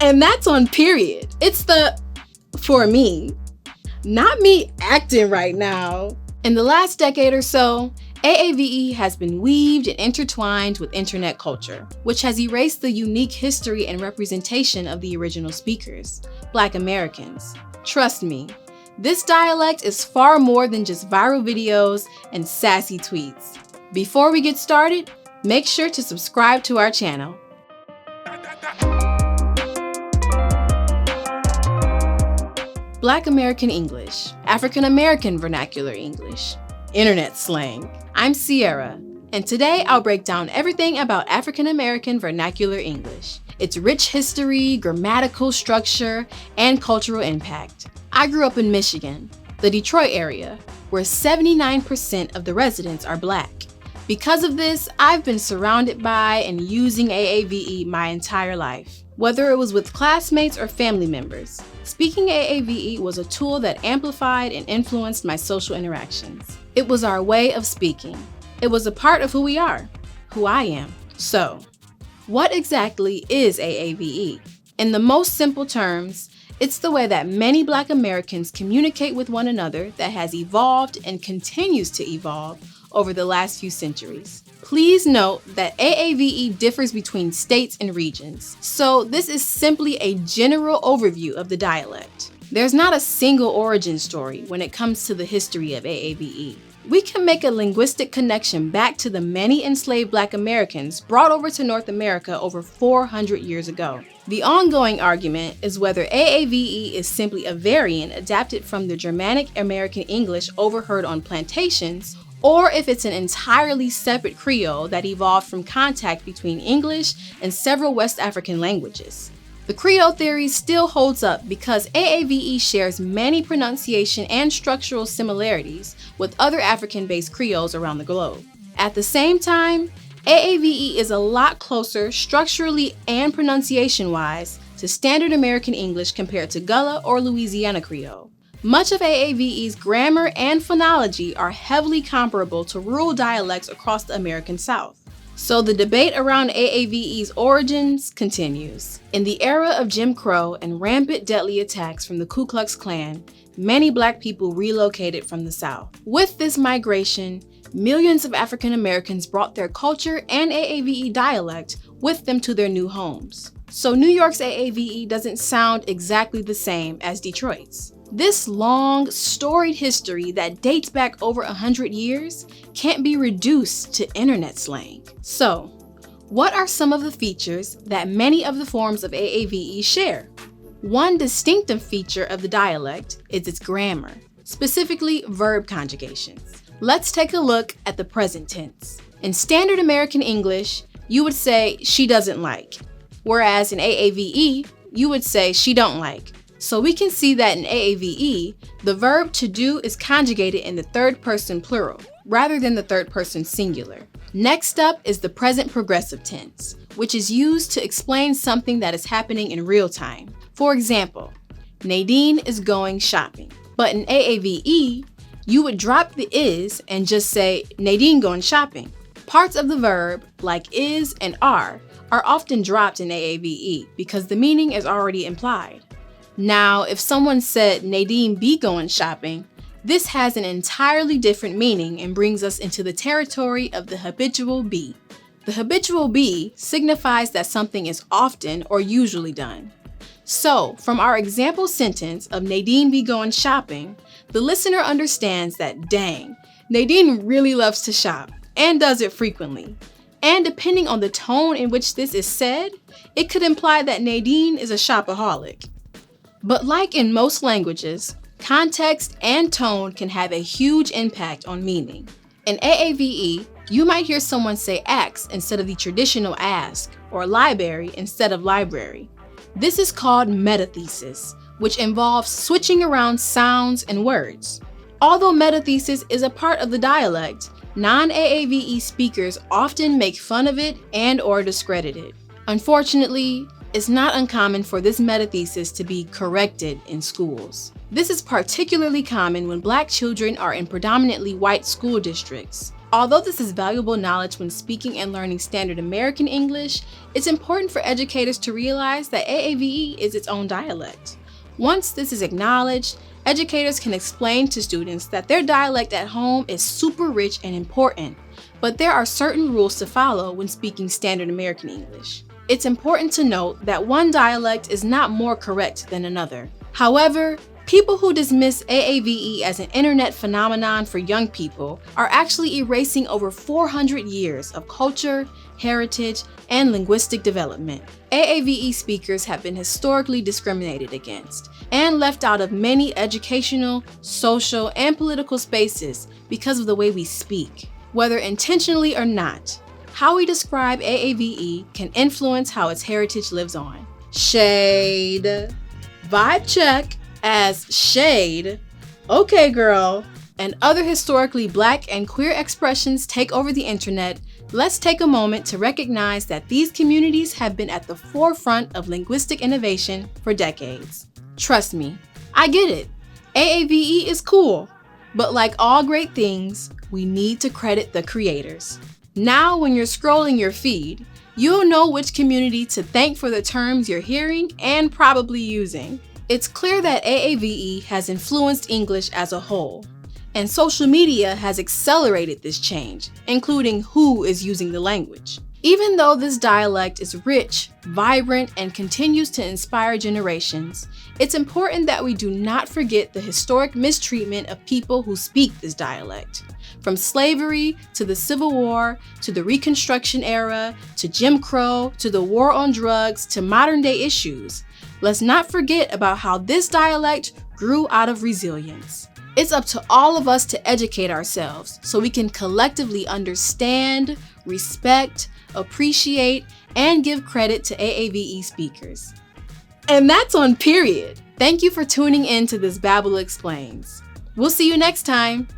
And that's on period. It's the for me, not me acting right now. In the last decade or so, AAVE has been weaved and intertwined with internet culture, which has erased the unique history and representation of the original speakers, Black Americans. Trust me, this dialect is far more than just viral videos and sassy tweets. Before we get started, make sure to subscribe to our channel. Black American English, African-American Vernacular English, Internet Slang. I'm Sierra, and today I'll break down everything about African-American Vernacular English, its rich history, grammatical structure, and cultural impact. I grew up in Michigan, the Detroit area, where 79% of the residents are Black. Because of this, I've been surrounded by and using AAVE my entire life. Whether it was with classmates or family members, speaking AAVE was a tool that amplified and influenced my social interactions. It was our way of speaking. It was a part of who we are, who I am. So, what exactly is AAVE? In the most simple terms, it's the way that many Black Americans communicate with one another that has evolved and continues to evolve over the last few centuries. Please note that AAVE differs between states and regions, so this is simply a general overview of the dialect. There's not a single origin story when it comes to the history of AAVE. We can make a linguistic connection back to the many enslaved Black Americans brought over to North America over 400 years ago. The ongoing argument is whether AAVE is simply a variant adapted from the Germanic American English overheard on plantations, or if it's an entirely separate Creole that evolved from contact between English and several West African languages. The Creole theory still holds up because AAVE shares many pronunciation and structural similarities with other African-based Creoles around the globe. At the same time, AAVE is a lot closer structurally and pronunciation-wise to standard American English compared to Gullah or Louisiana Creole. Much of AAVE's grammar and phonology are heavily comparable to rural dialects across the American South. So the debate around AAVE's origins continues. In the era of Jim Crow and rampant deadly attacks from the Ku Klux Klan, many Black people relocated from the South. With this migration, millions of African Americans brought their culture and AAVE dialect with them to their new homes. So New York's AAVE doesn't sound exactly the same as Detroit's. This long, storied history that dates back over 100 years can't be reduced to internet slang. So, what are some of the features that many of the forms of AAVE share? One distinctive feature of the dialect is its grammar, specifically verb conjugations. Let's take a look at the present tense. In standard American English, you would say she doesn't like, whereas in AAVE, you would say she don't like. So we can see that in AAVE, the verb to do is conjugated in the third person plural, rather than the third person singular. Next up is the present progressive tense, which is used to explain something that is happening in real time. For example, Nadine is going shopping. But in AAVE, you would drop the is and just say Nadine going shopping. Parts of the verb, like is and are often dropped in AAVE because the meaning is already implied. Now, if someone said Nadine be going shopping, this has an entirely different meaning and brings us into the territory of the habitual be. The habitual be signifies that something is often or usually done. So, from our example sentence of Nadine be going shopping, the listener understands that, dang, Nadine really loves to shop and does it frequently. And depending on the tone in which this is said, it could imply that Nadine is a shopaholic. But like in most languages, context and tone can have a huge impact on meaning. In AAVE, you might hear someone say ax instead of the traditional ask, or library instead of library. This is called metathesis, which involves switching around sounds and words. Although metathesis is a part of the dialect, non-AAVE speakers often make fun of it and/or discredit it. Unfortunately, it's not uncommon for this metathesis to be corrected in schools. This is particularly common when Black children are in predominantly white school districts, Although this is valuable knowledge when speaking and learning standard American English, it's important for educators to realize that AAVE is its own dialect. Once this is acknowledged, educators can explain to students that their dialect at home is super rich and important, but there are certain rules to follow when speaking standard American English. It's important to note that one dialect is not more correct than another. However, people who dismiss AAVE as an internet phenomenon for young people are actually erasing over 400 years of culture, heritage, and linguistic development. AAVE speakers have been historically discriminated against and left out of many educational, social, and political spaces because of the way we speak. Whether intentionally or not, how we describe AAVE can influence how its heritage lives on. Shade. Vibe check. As shade, okay girl, and other historically Black and queer expressions take over the internet, let's take a moment to recognize that these communities have been at the forefront of linguistic innovation for decades. Trust me, I get it. AAVE is cool, but like all great things, we need to credit the creators. Now when you're scrolling your feed, you'll know which community to thank for the terms you're hearing and probably using. It's clear that AAVE has influenced English as a whole, and social media has accelerated this change, including who is using the language. Even though this dialect is rich, vibrant, and continues to inspire generations, it's important that we do not forget the historic mistreatment of people who speak this dialect. From slavery to the Civil War, to the Reconstruction era, to Jim Crow, to the war on drugs, to modern day issues, let's not forget about how this dialect grew out of resilience. It's up to all of us to educate ourselves so we can collectively understand, respect, appreciate, and give credit to AAVE speakers. And that's on period. Thank you for tuning in to this Babbel Explains. We'll see you next time.